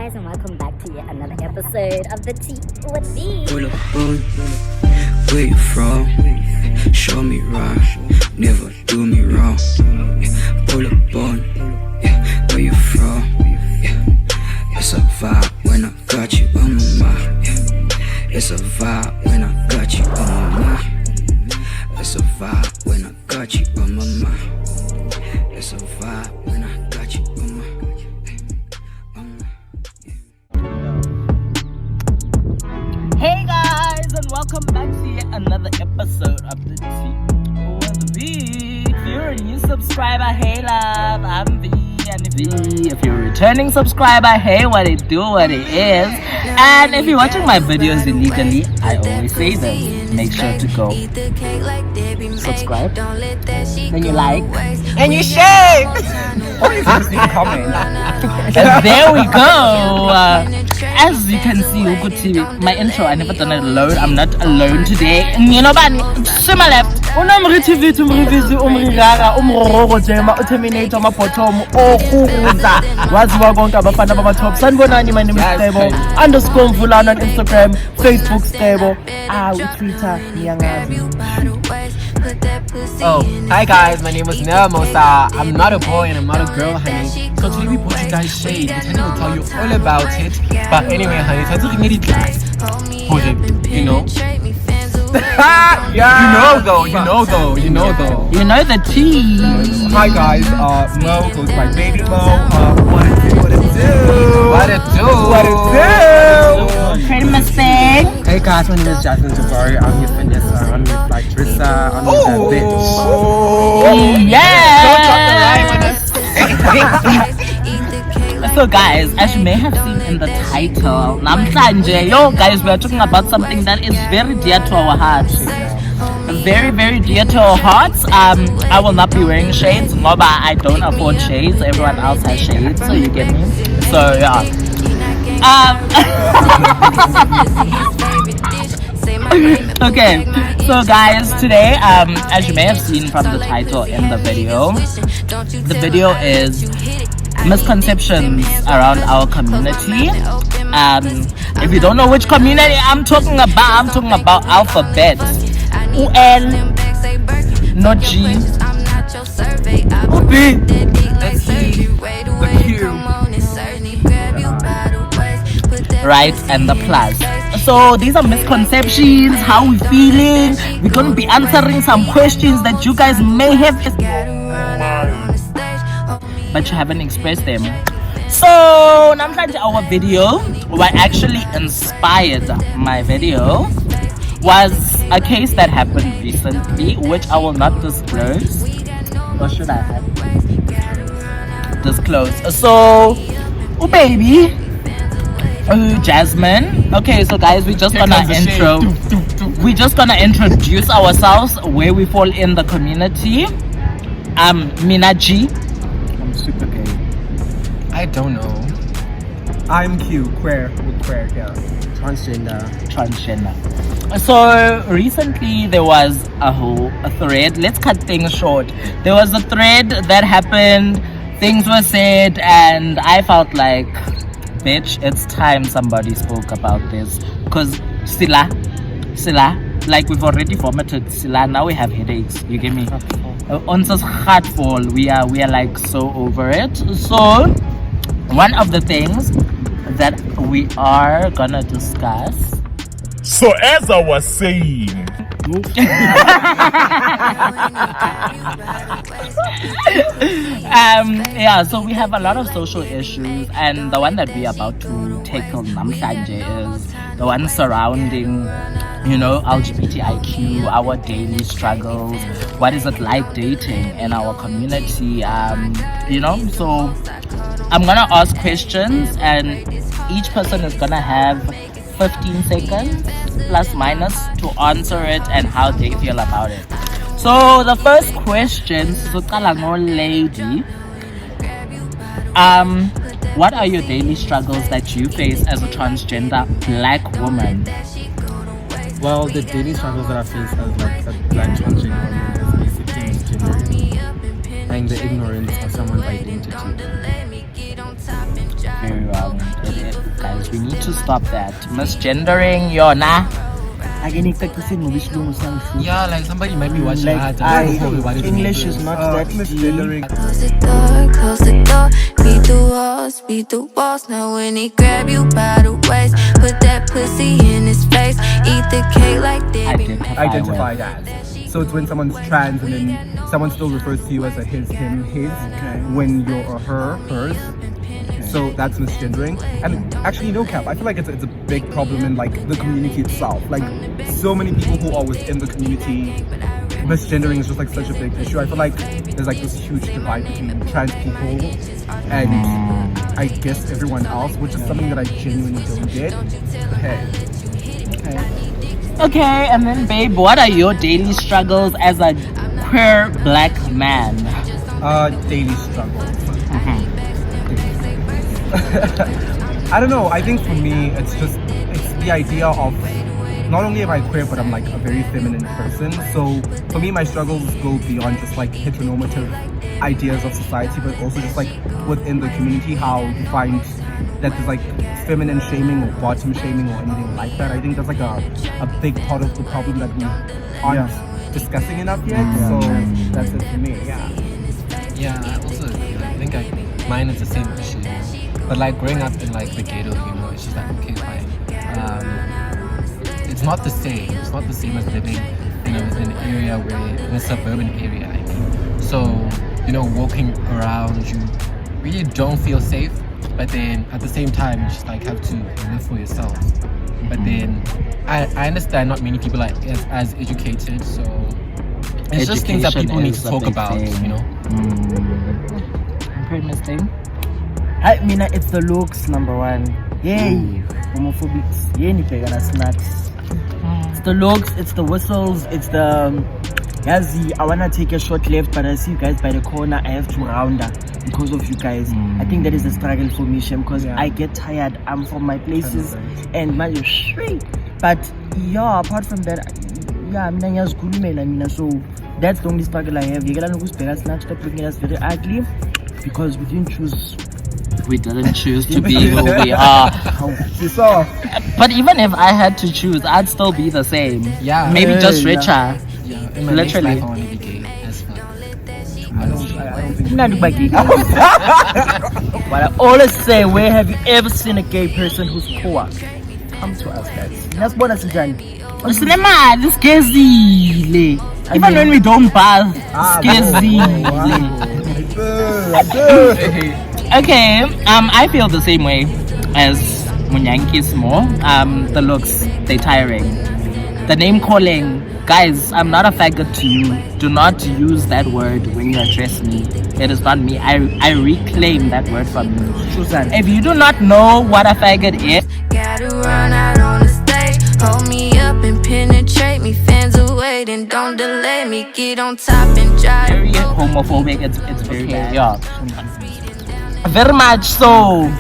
guys, and welcome back to yet another episode of The Tea with me. Pull up on, where you from? Show me right, never do me wrong. Pull up on, where you from? It's a vibe when I got you on my mind. It's a vibe when I got you on my mind. It's a vibe when I got you on my mind. It's a vibe when I got you on my Hey guys, and welcome back to yet another episode of The Tea with V. If you're a new subscriber, hey love, I'm V. And if you're a returning subscriber, hey, what it do, what it is. And if you're watching my videos illegally, I always say this, make sure to go subscribe, then you like, and you share. Or you can just comment. And there we go. As you can see, my intro, I never done it alone. I'm not alone today. You know, but to my left, Terminator, Terminator, waziwa konke abafana baba-top sanibonani. My name is Cebo _Mvulana on Instagram, Facebook Cebo, Twitter ngiyangazi. Oh, hi guys, my name is Mosa. I'm not a boy and I'm not a girl, honey. So today we brought you guys shade. Honey will tell you all about it. But anyway, honey, so I took it class. You know? Yeah. You know the tea. Hi guys, Mo goes by Baby Mo. What it do? Pretty mistake. Hey guys, my name is Jasmine Jabari. I'm your Vanessa. I'm your Trissa. I'm your bitch. Yeah. Don't drop the line on us. So guys, as you may have seen in the title, namhlanje, guys, we are talking about something that is very dear to our hearts. Very, very dear to our hearts. I will not be wearing shades, but I don't afford shades. Everyone else has shades, so you get me. So yeah. Okay, so guys, today, as you may have seen from the title in the video is misconceptions around our community. If you don't know which community I'm talking about alphabet. U-L, not G. U-B. Let's see. The Q. Right, and the plus. So these are misconceptions, how we feeling. We're going to be answering some questions that you guys may have, but you haven't expressed them. So namhlanje our video, what actually inspired my video, was a case that happened recently, which I will not disclose. Or should I have disclose? So, baby, Jasmine. Okay, so guys, we're just gonna introduce ourselves, where we fall in the community. Mina G. I'm super gay. I don't know. I'm Q, queer, yeah. Transgender. So recently there was a thread. Let's cut things short. There was a thread that happened. Things were said, and I felt like, bitch, it's time somebody spoke about this. Because Sila, like we've already formatted Sila. Now we have headaches. You get me? On such heartful, we are like so over it. So one of the things that we are gonna discuss. So as I was saying, so we have a lot of social issues, and the one that we are about to tackle namhlanje is the one surrounding, LGBTIQ, our daily struggles. What is it like dating in our community? So I'm gonna ask questions, and each person is gonna have 15 seconds plus minus to answer it and how they feel about it. So the first question, lady, what are your daily struggles that you face as a transgender black woman? Well, the daily struggles that I face as like a black transgender woman is basically misgender and the ignorance of someone's identity. Very well. guys. We need to stop that. Misgendering, yona. Yeah, like somebody might be watching Like, that. English is not that deep. Close the door, beat the walls. Now when he grab you by the waist, put that pussy in his face, eat the cake like Debbie. Identified as. So it's when someone's trans and then someone still refers to you as a his, him, his, when you're a her, hers. So that's misgendering. And actually, no cap, I feel like it's a big problem in like the community itself. Like so many people who are within the community, misgendering is just like such a big issue. I feel like there's like this huge divide between trans people and I guess everyone else, which is something that I genuinely don't get. But hey. Okay, and then babe, what are your daily struggles as a queer black man? Daily struggles. I don't know. I think for me, it's the idea of not only am I queer, but I'm like a very feminine person. So for me, my struggles go beyond just like heteronormative ideas of society, but also just like within the community, how you find that there's like feminine shaming or bottom shaming or anything like that. I think that's like a big part of the problem that we aren't discussing enough yet. So that's it for me. Yeah, I also I think mine is the same issue. But like growing up in like the ghetto, it's just like okay, fine. It's not the same. It's not the same as living in an area in a suburban area. I mean, so walking around, you really don't feel safe. But then at the same time, you just like have to live for yourself. But then I understand not many people are as educated, so it's just things that people need to talk about. Thing. I mean, it's the looks, number one. Yay, homophobics. Yay, nipegana snacks. It's the looks, it's the whistles, it's the Yazi. I wanna take a short left, but I see you guys by the corner. I have to round up because of you guys. I think that is a struggle for me, Shem, because I get tired. I'm from my places and my but apart from that, so that's the only struggle I have. Stop looking at us very ugly because we didn't choose. We didn't choose to be who we are. But even if I had to choose, I'd still be the same. Yeah. Maybe just richer. Yeah. In my next Literally. life, I want to be gay as fuck. I don't think. But I always say, where have you ever seen a gay person who's poor? Come to us, guys. Let's bonus Even when we don't bath, Okay, I feel the same way as Munyankis more. The looks, they're tiring. The name calling, guys, I'm not a faggot to you. Do not use that word when you address me. It is not me. I reclaim that word from you. If you do not know what a faggot is, Gotta run out on the stage, hold me up and penetrate me, fans are waiting, don't delay me, get on top and drive. very homophobic. It's very bad. Yeah. Very much so.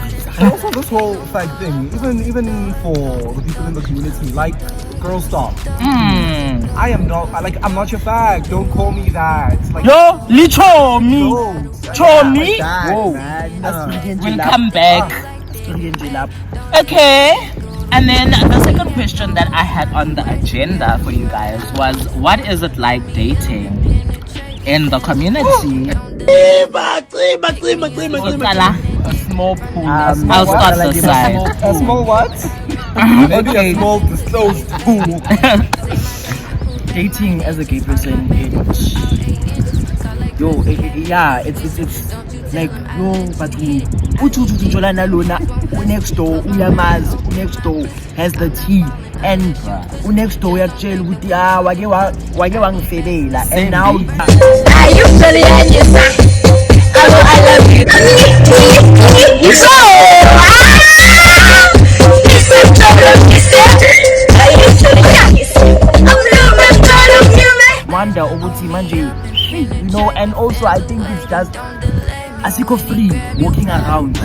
Also, this whole fag thing, even for the people in the community, like, girl, stop. I am not, I'm not your fag. Don't call me that. Like, Yo, licho me. don't. Cho me. Whoa. We'll come back. Okay. And then the second question that I had on the agenda for you guys was, what is it like dating in the community? A small pool. I'll start this side. A small what? Maybe a small disclosed pool. Dating as a gay person, it's like but next door next door has the tea and next door and now I usually I love you. wonder ukuthi manje, and also I think it's just asiko free walking around.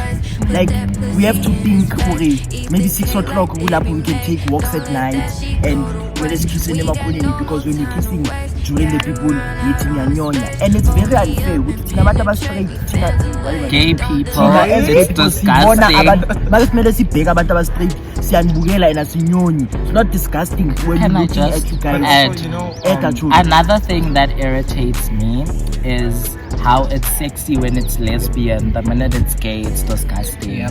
Like, we have to think, okay, maybe 6 o'clock we can take walks at night and whether it's kissing them because when you're kissing during the people meeting yanyonya, and it's very unfair. Gay people, it's disgusting. It's not disgusting when Can you're I looking just at you guys. add? Another thing that irritates me is how it's sexy when it's lesbian. The minute it's gay, it's disgusting. Well,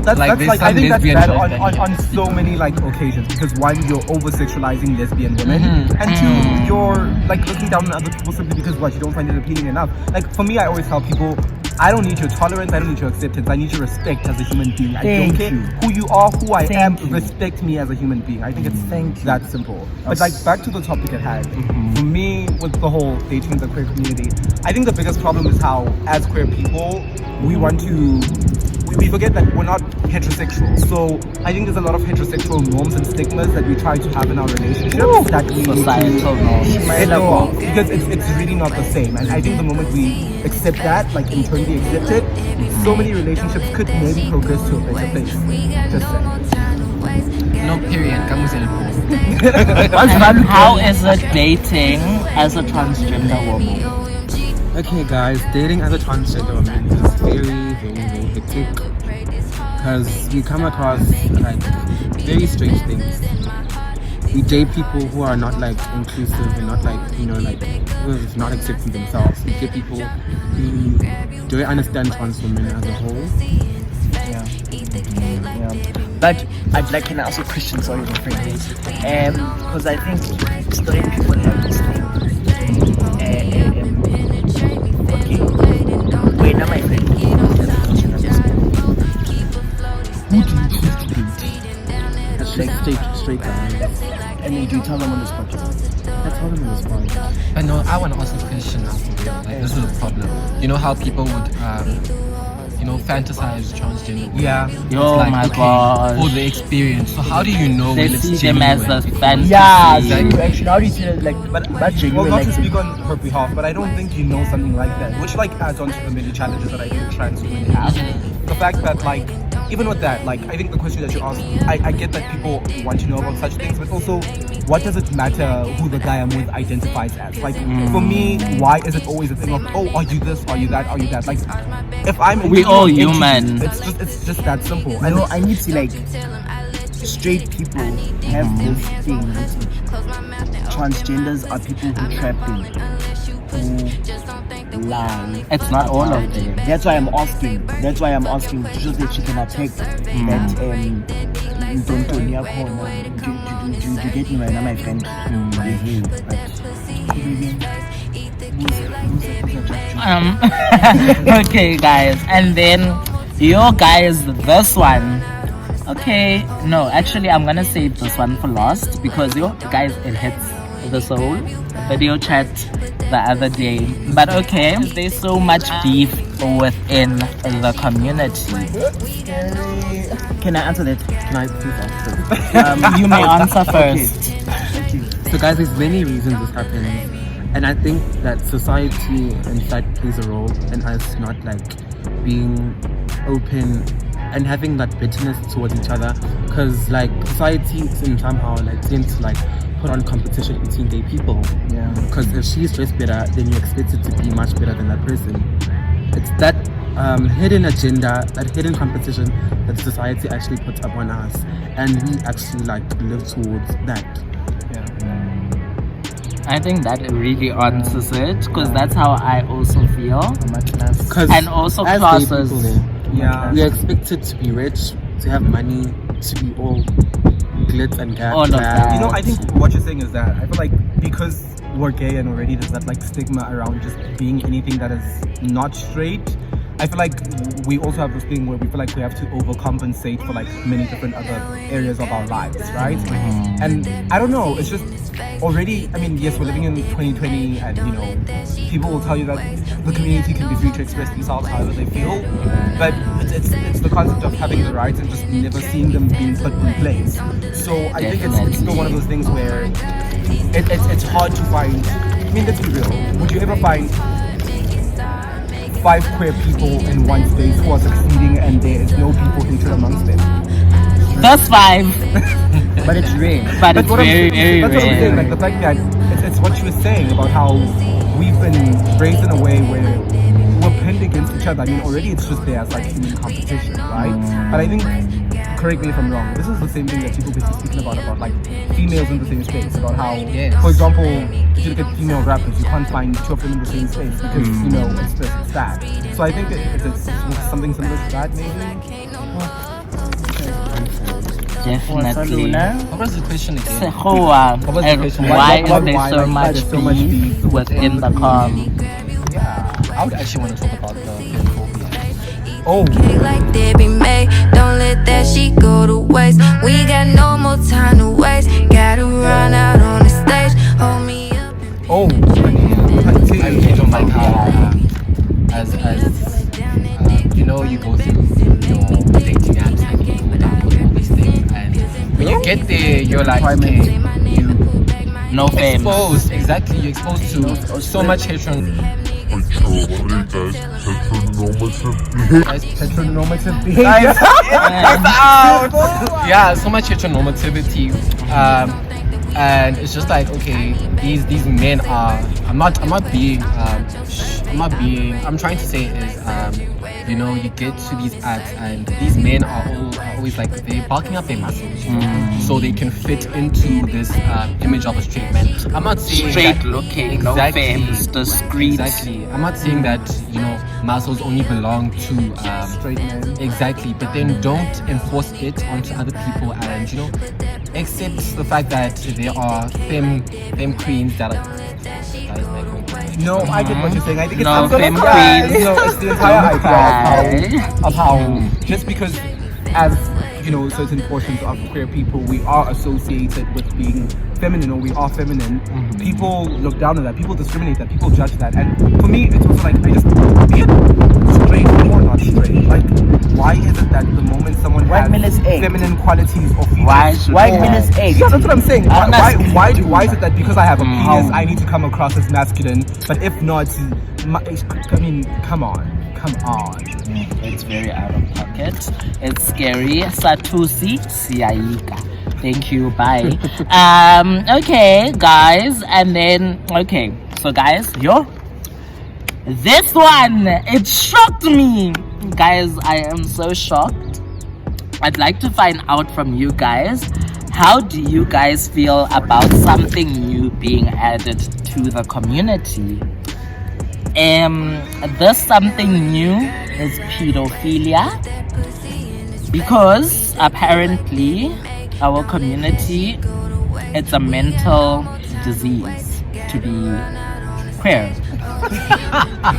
that's Like, like, there's I some think that's lesbian bad shows on so many like occasions, because one, you're over sexualizing lesbian women, and two, you're like looking down on other people simply because what, you don't find it appealing enough. Like for me, I always tell people, I don't need your tolerance, I don't need your acceptance, I need your respect as a human being. I don't care who you are, who I am, respect me as a human being. I think it's that simple. But like back to the topic at hand, for me, with the whole dating the queer community, I think the biggest problem is how, as queer people, we want to, we forget that we're not heterosexual. So I think there's a lot of heterosexual norms and stigmas that we try to have in our relationships that we Societal norms. because it's really not the same. And I think the moment we accept that, like internally accept it, so many relationships could maybe progress to a better place. Just saying. No, period. Kamo said it. And how is it dating as a transgender woman? Okay guys, dating as a transgender woman is very, very, very hectic, because we come across like very strange things. We date people who are not like inclusive and not like, you know, like who are not accepting themselves. We date people who don't understand trans women as a whole. But I'd like, can I ask a question? Sorry, my friend. Because I think straight people have this thing. Okay. Wait, now my friend. Who do you choose to date? Like straight guys. And then do you tell them on the spot? I tell them on the spot. But no, I want to ask a question now for real. Like, this is a problem. You know how people would, you know, fantasize transgender? Oh like, my okay, gosh. for the experience. So how do you know They when it's see them as genuine? a fantasy. Yeah, exactly. Actually, how do you say like, but well, genuine, not like, to speak on her behalf, but I don't think you know something like that, which like adds on to the many challenges that I think trans women have. The fact that like, even with that, like, I think the question that you asked, I get that people want to know about such things, but also, what does it matter who the guy I'm with identifies as? Like, for me, why is it always a thing of, oh, are you this, are you that, are you that? Like, if I'm We all into you, human. it's just that simple. I know I need to like straight people have this thing. Transgenders are people who trap them, who lie. It's not all of them. That's why I'm asking. That's why I'm asking to show that you can attack that don't do you get me right now, my friend? Okay, guys, and then your guys, this one. Okay, no, actually, I'm gonna save this one for last because your guys, it hits the soul. Video chat the other day, but okay, there's so much beef within the community. Can I answer that? Can I please answer? You may answer first. So guys, there's many reasons this happens, and I think that society in fact plays a role in us not like being open and having that bitterness towards each other, because like society somehow like tends to like put on competition between gay people. Yeah. Because if she's dressed better, then you expect it to be much better than that person. It's that hidden agenda, that hidden competition that society actually puts up on us, and we actually like live towards that. I think that really answers it because that's how I also feel. And also as classes. gay people, we are expected to be rich, to have money, to be all glitz and All of that. You know, I think what you're saying is that I feel like because we're gay and already there's that like stigma around just being anything that is not straight, I feel like we also have this thing where we feel like we have to overcompensate for like many different other areas of our lives, right? And I don't know, it's just already, I mean, yes, we're living in 2020 and, you know, people will tell you that the community can be free to express themselves however they feel, but it's the concept of having the rights and just never seeing them being put in place. So I think it's still one of those things where it's hard to find. I mean, let's be real. Would you ever find 5 queer people in one space who are succeeding and there is no people hatred amongst them? That's 5. But it's rare. But it's what I'm very, saying- very that's what I'm saying, rare. like the fact that it's what she was saying about how we've been raised in a way where we're pinned against each other. I mean, already it's just there as like human competition, right? But I think, correct me if I'm wrong, this is the same thing that people basically speaking about like females in the same space, about how, for example, if you look at female rappers, you can't find two of them in the same space because, you know, it's this, it's that. So I think it's something similar to that, maybe. Definitely. What was the question again? Sekgowa, What was the and question? why Why- is there why- so why much there's so much beef beef within the com? Yeah, I would actually want to talk about the Femmephobia. Oh, Like Debbie May, don't let that shit go to waste. We got no more time to waste. Gotta run out on the stage. Hold me up. oh, I really don't like how, as you know, you go through your dating apps and you download all these things, and when you get there, you're like, okay, you No fame. exposed, exactly, you're exposed to so much hatred. heteronormative behavior. Yeah, so much heteronormativity, and it's just like, okay, these men are. I'm trying to say is, you know, you get to these ads and these men are always like, they're bulking up their muscles, you know, so they can fit into this image of a straight man. I'm not saying Straight that, looking, exactly, no fame, discreet. Exactly. I'm not saying that, you know, muscles only belong to Straight men. exactly, but then don't enforce it onto other people, and, you know, accept the fact that there are femme queens that are. No, I get what you're saying. I think it's No, I'm gonna femme cry. queens. No, it's the entire idea Cry. of how just because as you know certain portions of queer people we are associated with being feminine, or we are feminine, people look down on that, people discriminate that, people judge that. And for me it's also like, I just, be it straight or not straight, like why is it that the moment someone White has men is eight. feminine qualities or features, Why should White they? men is 8. yeah, that's what I'm saying. Honestly. Why is it that because I have a penis, I need to come across as masculine? But if not, I mean, come on. It's very out of pocket. It's scary. Satusi Siaika. Thank you. Bye. Okay, guys, and then okay. So, guys, this one, it shocked me, guys. I am so shocked. I'd like to find out from you guys. How do you guys feel about something new being added to the community? This something new is pedophilia, because apparently our community, it's a mental disease to be queer.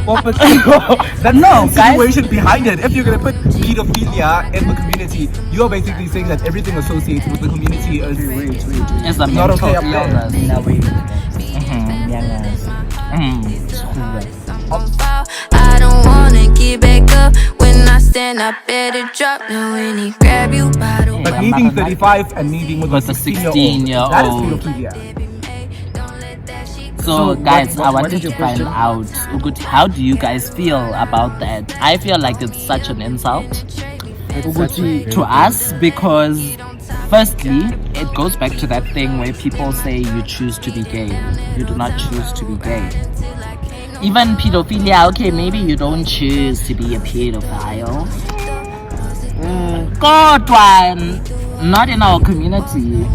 Well, but that's No, the guys. situation behind it. If you're gonna put pedophilia in the community, you're basically saying that everything associated with the community is It's a not mental okay up there. illness. I don't wanna get back up. When I stand, I better drop. Now when he grab you by the But me being 35 and me being with a With a 16-year-old, that is 16-year-old. pedophilia. So, guys, I what wanted is to your find question? out, how do you guys feel about that? I feel like it's such an insult to us, because firstly, it goes back to that thing where people say you choose to be gay. You do not choose to be gay. Even pedophilia, okay, maybe you don't choose to be a pedophile. Kodwa, not in our community.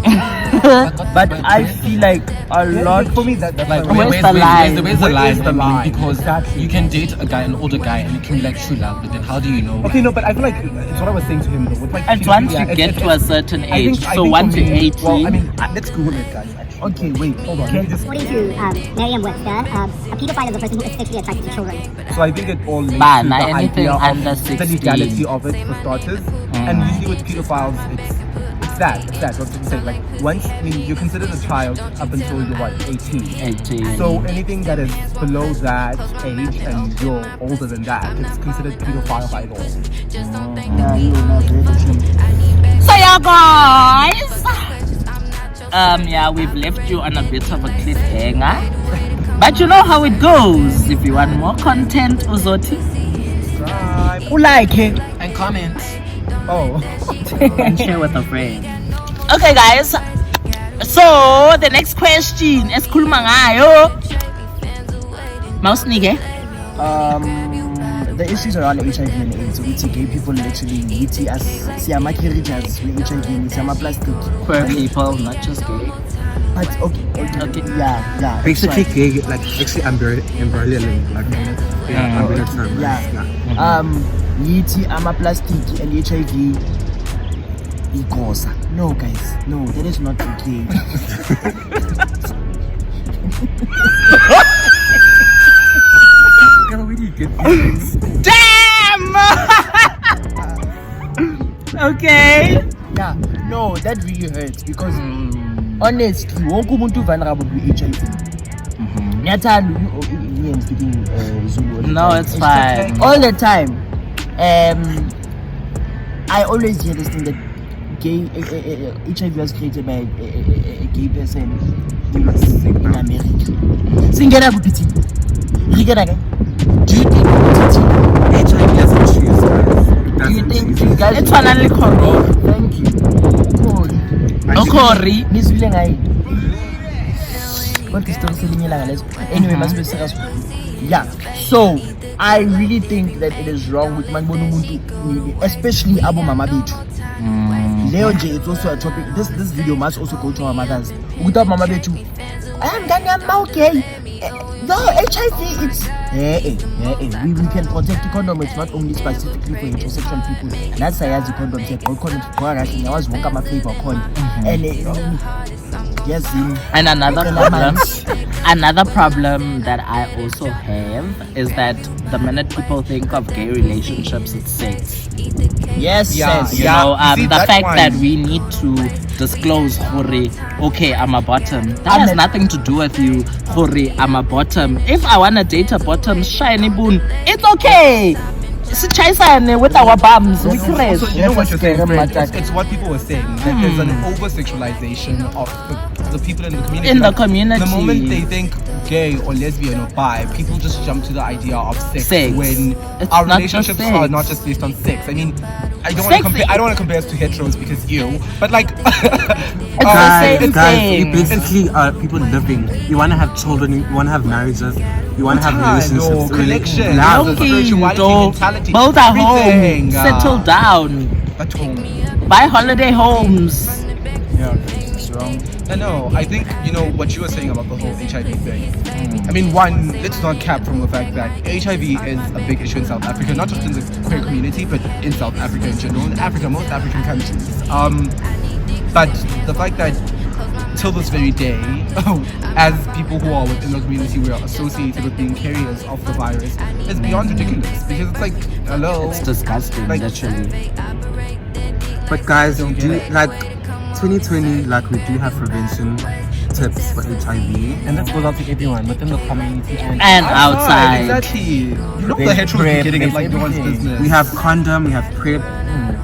But I feel like a lot. For me, that's Like, Where's the line? where's the Where line? is the I mean, line? because Exactly. you can date a guy, an older guy, and it can be like true love, but then how do you know? Okay, no, but I feel like it's what I was saying to him though. With like And once pedophilia, you get to a certain I age, think so for 1 to me- 18. Well, I mean, let's Google it, guys. Actually. Okay, wait, hold on. Let me just- According to Merriam-Webster, a pedophile is a person who is sexually attracted to children. So I think it all links Bah, to nah, the anything idea of under the 16. legality of it for starters. And usually with pedophiles, it's that. What did you say? Like once, I mean, you're considered a child up until you're what, 18. 18. So anything that is below that age and you're older than that, it's considered pedophile by law. So yeah, guys. Yeah, we've left you on a bit of a cliffhanger. But you know how it goes. If you want more content, Uzoti, Like it. And comment. Oh. and share with a friend. Okay, guys. So the next question, esikhuluma ngayo. Mawusinike. The issues around HIV and AIDS, which gay people literally, which as siyama carriers with HIV, siyama plastic. Queer people, not just gay. But okay. Yeah. Basically, right. gay, like actually umbrella, like umbrella term. Yeah. Yithi ama plastic and HIV. Ikosa. No, guys. No, that is not okay. Damn! Okay. Yeah, no, that really hurts because honestly, wonke umuntu vulnerable with HIV. Ngiyathanda I'm speaking Zulu. No, it's fine. All the time. I always hear this thing that gay HIV was created by a gay person in America. Singera kupiti. Rigera. Do you think HIV doesn't choose, guys? Do you think you guys? It's finally correct. Thank you. Okori. Nizwile ngai. What is the story anyway, must be serious. Yeah. So I really think that it is wrong with manbono muntu, especially abo mama bethu. Leo J, it's also a topic. This video must also go to our mothers. Without mama bethu, I'm okay. No, HIV, it's we can protect the condom. It's not only specifically for heterosexual people. That's why the condom. All condoms for us. I was one of my favorite condom. And yes, and another problem that I also have is that the minute people think of gay relationships, it's sex. Yes, you know, the fact that we need to disclose, Hori, okay, I'm a bottom. That has nothing to do with you, Hori, I'm a bottom. If I want to date a bottom, shiny boon, it's okay. With our bums, we crash. So you know what you're saying, it's what people were saying, that there's an over-sexualization of the people in the community. The moment they think gay or lesbian or bi, people just jump to the idea of sex. When our relationships are not just based on sex. I mean, I don't want to compare us to heteros because ew, but like guys, you basically are people living. You want to have children, you want to have marriages, you want to have relationships, connection, spirituality, mentality, both are home, settle down, at home, buy holiday homes. Yeah, it's wrong. No, I think you know what you were saying about the whole HIV thing. I mean, one, let's not cap from the fact that HIV is a big issue in South Africa, not just in the queer community, but in South Africa in general, in Africa, most African countries. But the fact that till this very day, as people who are within the community, we are associated with being carriers of the virus, is beyond ridiculous. Because it's like, hello, it's disgusting, literally. But guys, we do 2020, we do have prevention tips for HIV, and that goes out to everyone within the community and outside. Exactly. You know the heteros getting it like no one's business. We have condom, we have PrEP.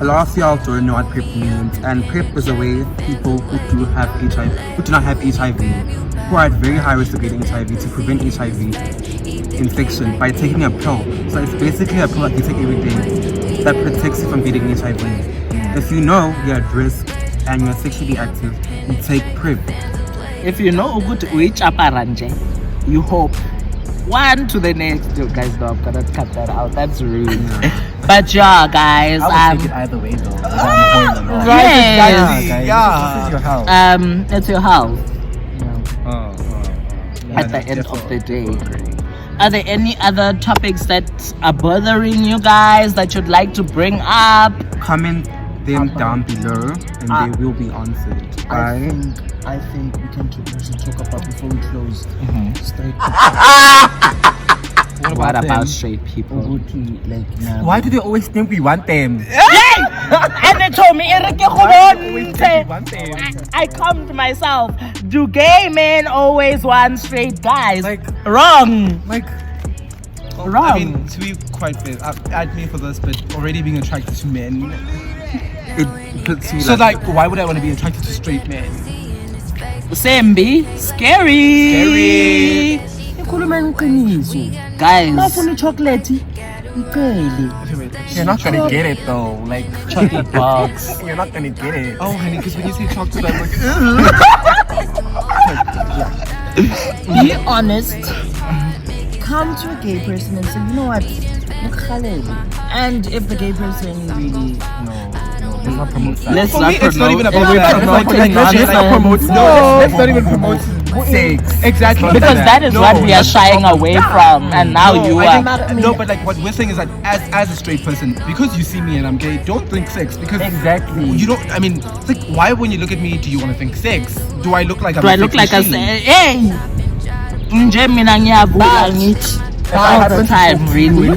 A lot of y'all don't know what PrEP means, and PrEP is a way people who do not have HIV, who are at very high risk of getting HIV, to prevent HIV infection by taking a pill. So it's basically a pill that you take every day that protects you from getting HIV. If you know you're at risk and you're sexually active, you take PrEP. If you know which aparanje, you hope. One to the next. You guys know I'm gonna cut that out. That's rude. But yeah, guys. I would take it either way though. Yes. Yeah. This is your house. It's your house. Yeah. At the end of the day. Are there any other topics that are bothering you guys that you'd like to bring up? Comment them down below and they will be answered. I think we should talk about before we close. Straight. What about straight people? Why do they always think we want them? And they told me, I come to myself. Do gay men always want straight guys? Wrong. Wrong. I mean, to be quite fair, add me for this, but already being attracted to men. It puts you why would I want to be attracted to straight men? Sembi, scary. Guys, chocolate. You're not gonna get it though. Like chocolate box. You're not gonna get it. Oh, honey, because when you say chocolate, I'm like, Be honest. Come to a gay person and say, you know what? And if the gay person really Let's not promote that. Let's for not me, it's not even promote- about that. Let's not promote. Let's not even promote sex. Exactly. Because that is what we are shying away from, and now you I are. think- no, but like what we're saying is that as a straight person, because you see me and I'm gay, don't think sex. Because Exactly. you don't. I mean, it's like, why when you look at me do you want to think sex? Do I look like I'm Do I a look sex like a machine? hey? Nje mina ngiyavuka ngithi all the time, really.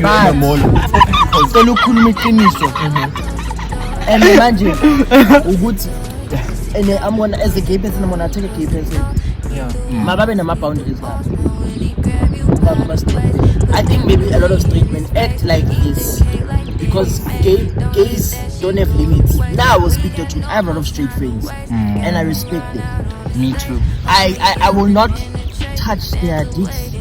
cela ukhuluma iqiniso. And manje ukuthi and I'm gonna, as a gay person, I'm gonna take a gay person. Mababe nama boundaries. I think maybe a lot of straight men act like this because gays don't have limits. Now I will speak the truth. I have a lot of straight friends and I respect them. Me too. I will not touch their dicks.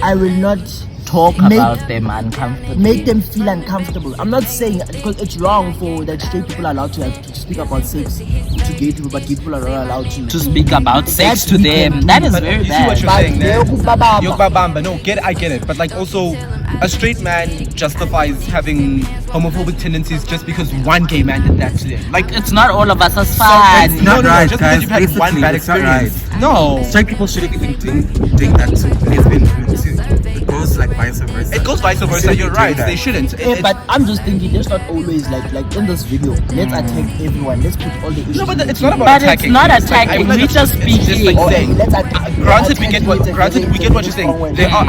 I will not Talk about them uncomfortably. make them feel uncomfortable. I'm not saying because it's wrong for that straight people are allowed to speak about sex to gay people, but gay people are not allowed to speak about sex to them. That is very You see what bad. you're saying there? Babamba. Yogbabamba. No, I get it. But like also, a straight man justifies having homophobic tendencies just because one gay man did that to them. Like, It's not all of us as fine. no, not right, just guys. because you've had one bad Basically, it's not experience. No. Straight people shouldn't even think that lesbian community. It goes like vice versa. It goes vice versa. You're right. They shouldn't. Yeah, but I'm just thinking, there's not always like in this video. Let's attack everyone. Let's put all the issues. No, but it's not about But it's attacking. not It's like, attacking. I would We like just it's just speaking. like Okay, saying. let's attack. Granted, we get what you're saying. There are.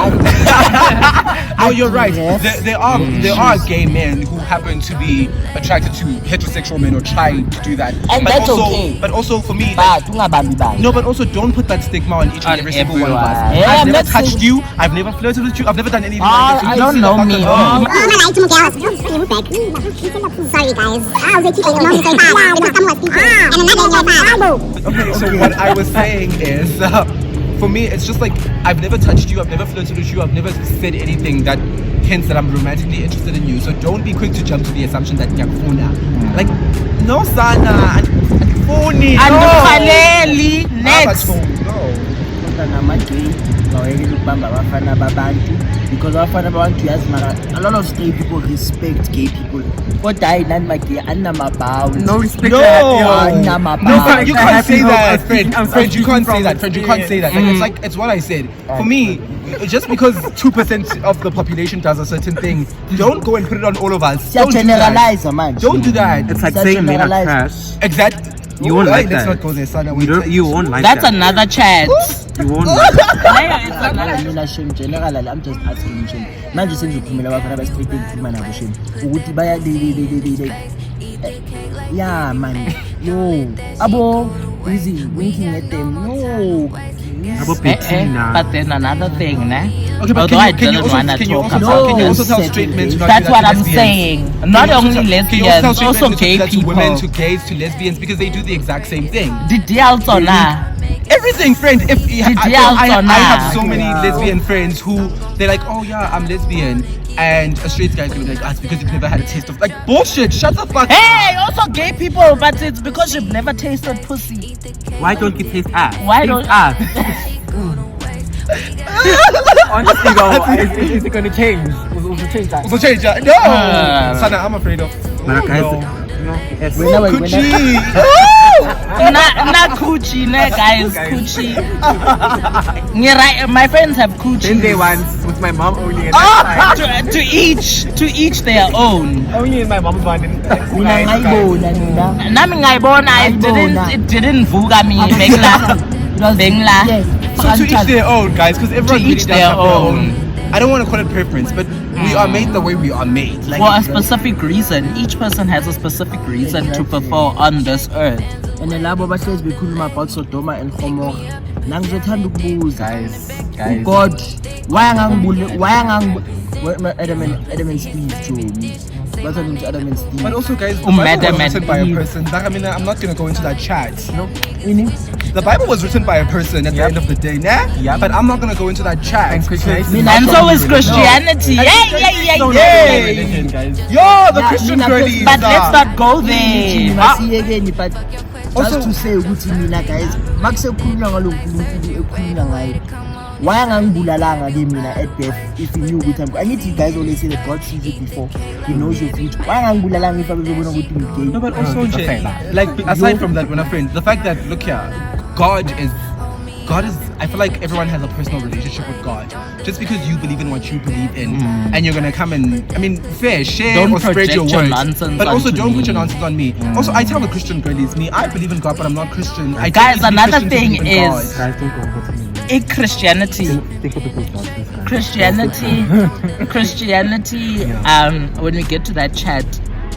No, you're right. There are gay men who happen to be attracted to heterosexual men or try to do that. And but that's also, okay. But also for me, But ungabambi bani. no, but also don't put that stigma on each and every single one of us. everyone. Yeah, I've I'm never not touched saying- you. I've never flirted with you. I've never done anything Oh, like this. you don't know me. Oh. Sorry guys. I was keeping it on Okay, so what I was saying is, for me, it's just like I've never touched you, I've never flirted with you, I've never said anything that hints that I'm romantically interested in you. So don't be quick to jump to the assumption that yakufuna. Like, no, Sana, phony. Andukhaleli. Next. No. Because abafana babantu yazi mara a lot of straight people respect gay people. Kodwa hayi nani magay anamabhawu. No respect. No. Anamabhawu. You can't say that, friend. Friend, you can't say that. Friend, you can't say that. Like, it's what I said. For me, just because 2% of the population does a certain thing, don't go and put it on all of us. Don't do that. Generalize man. Don't do that. It's like Such saying men are generalized. trash. Exactly. You won't like Let's that. not go there, Sana. You won't like That's that. another chat. You won't like that. It's another. Mina shem generally I'm just asking shem. Manje sengizophumela abafana ba straight engikhuluma nabo shem. Ukuthi baya yeah man. Yo. Abo busy winking at them. No. How about Bettina? But then another thing, ne? Okay, but Although I can you didn't want to can you talk also about can you it. also tell straight men to not That's do what that to I'm lesbians? saying. Not Can you only can you lesbians, tell straight also men to gay do that to people. women, to gays, to lesbians, because they do the exact same thing. The deals on her. Everything, friend. If I also have so nah. many lesbian friends who they're like, oh yeah, I'm lesbian, and a straight guy's gonna be like, that's because you've never had a taste of like bullshit. Shut the fuck up. Hey, also gay people, but it's because you've never tasted pussy. Why don't you taste ass? Why Taste don't- ass? Honestly though, is it gonna change? Will change that? So change that. No, Sana, I'm afraid of. But guys, no. yes. Coochie. Not coochie, ne guys, coochie. My friends have coochie. Then they once with my mom only. And that's fine. to each their own. Only in my mom's one. Mina ngayibona nina. Nami ngayibona, it didn't vuga me, bengla. So to each their own, guys, because everyone really each does their have own. I don't want to call it preference, but we are made the way we are made. Like, For a specific reason. Each person has a specific reason to fulfill on this earth. And labo bahlezi bekhuluma about Sodoma and Gomorrah. Nangizothanda ukubuza. Guys. God, why Adam and Steve Jones? What's her name to Adam and Steve? but also, guys, the Madam Bible was written and by a Eve. person. Like, I mean, I'm not gonna go into that chat. Meaning? the Bible was written by a person at the end of the day, nah? Yeah. But I'm not gonna go into that chat. And Christianity. And so is Christianity. No. Yeah. Religion, guys. Yo, the Christian girlies. But let's not go there. But also to say ukuthi mina guys makusekhulunywa ngalo nkulunkulu ekhulunywa ngayo why angangibulalanga ke mina at death if he knew ukuthi I need you guys always say that God sees it before he knows your future why angangibulalanga if abezobona ukuthi ngigay. No, but also like aside from that, when a friend, the fact that look here, God is I feel like everyone has a personal relationship with God. Just because you believe in what you believe in, and you're gonna come and fair, share Don't or spread project your your words, nonsense but also onto don't me. put your nonsense on me. Also, I tell the Christian girlies, me, I believe in God, but I'm not Christian. I Guys, don't need to be another Christian to thing believe in is- God. Guys, don't go over to me. In Christianity, Think of people's doctors, guys. Christianity, when we get to that chat,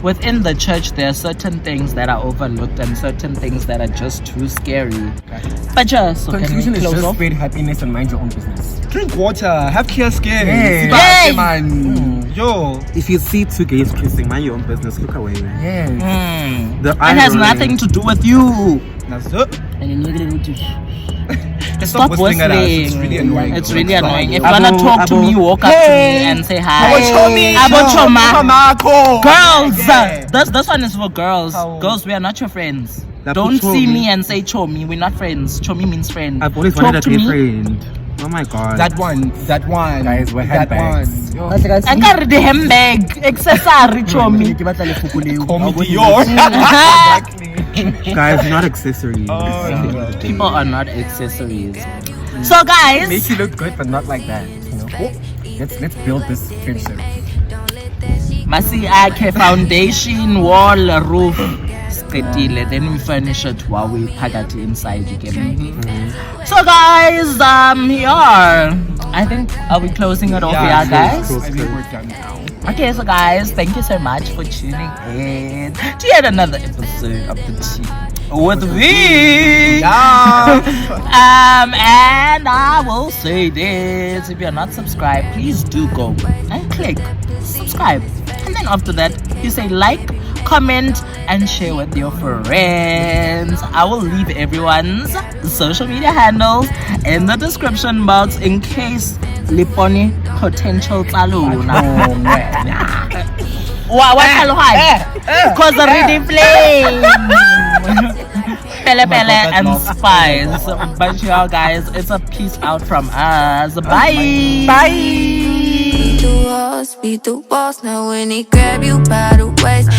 within the church there are certain things that are overlooked and certain things that are just too scary. But just so can we Conclusion is close just off? spread happiness and mind your own business. Drink water, have clear skin. Yay! Man. Yo. If you see two gays kissing, mind your own business. Look away. Yes. It has nothing to do with you. That's it. And then you're going to Stop whistling at us. It's whistling. really annoying. It's though. really Stop. annoying. If you wanna talk to me, walk up to me and say hi. Abo Choma. Girls, this one is for girls. Girls, we are not your friends. Don't see me and say Chomi. We're not friends. Chomi means friend. I've always Talk wanted to to be me. a friend. Oh my god. That one. Guys, we're That handbags. one. I carry the handbag. Accessory Chomi. Guys, not accessories. People are not accessories. So guys, Make you look good, but not like that. You know. Let's build this friendship. Masi Ake foundation, wall, roof. Then we furnish it while we phakathi inside again. So guys, here I think are we closing it off here, guys? I think we're done now. Okay, so guys, thank you so much for tuning in to yet another episode of the Tea with me. And I will say this: if you're not subscribed, please do go and click subscribe. And then after that, you say like, comment, and share with your friends. I will leave everyone's social media handles in the description box in case Liponi potential taluna. Because already flame. Pele and spice. But y'all guys, it's a peace out from us. Bye. Bye. Beat the walls, now when he grab you by the waist.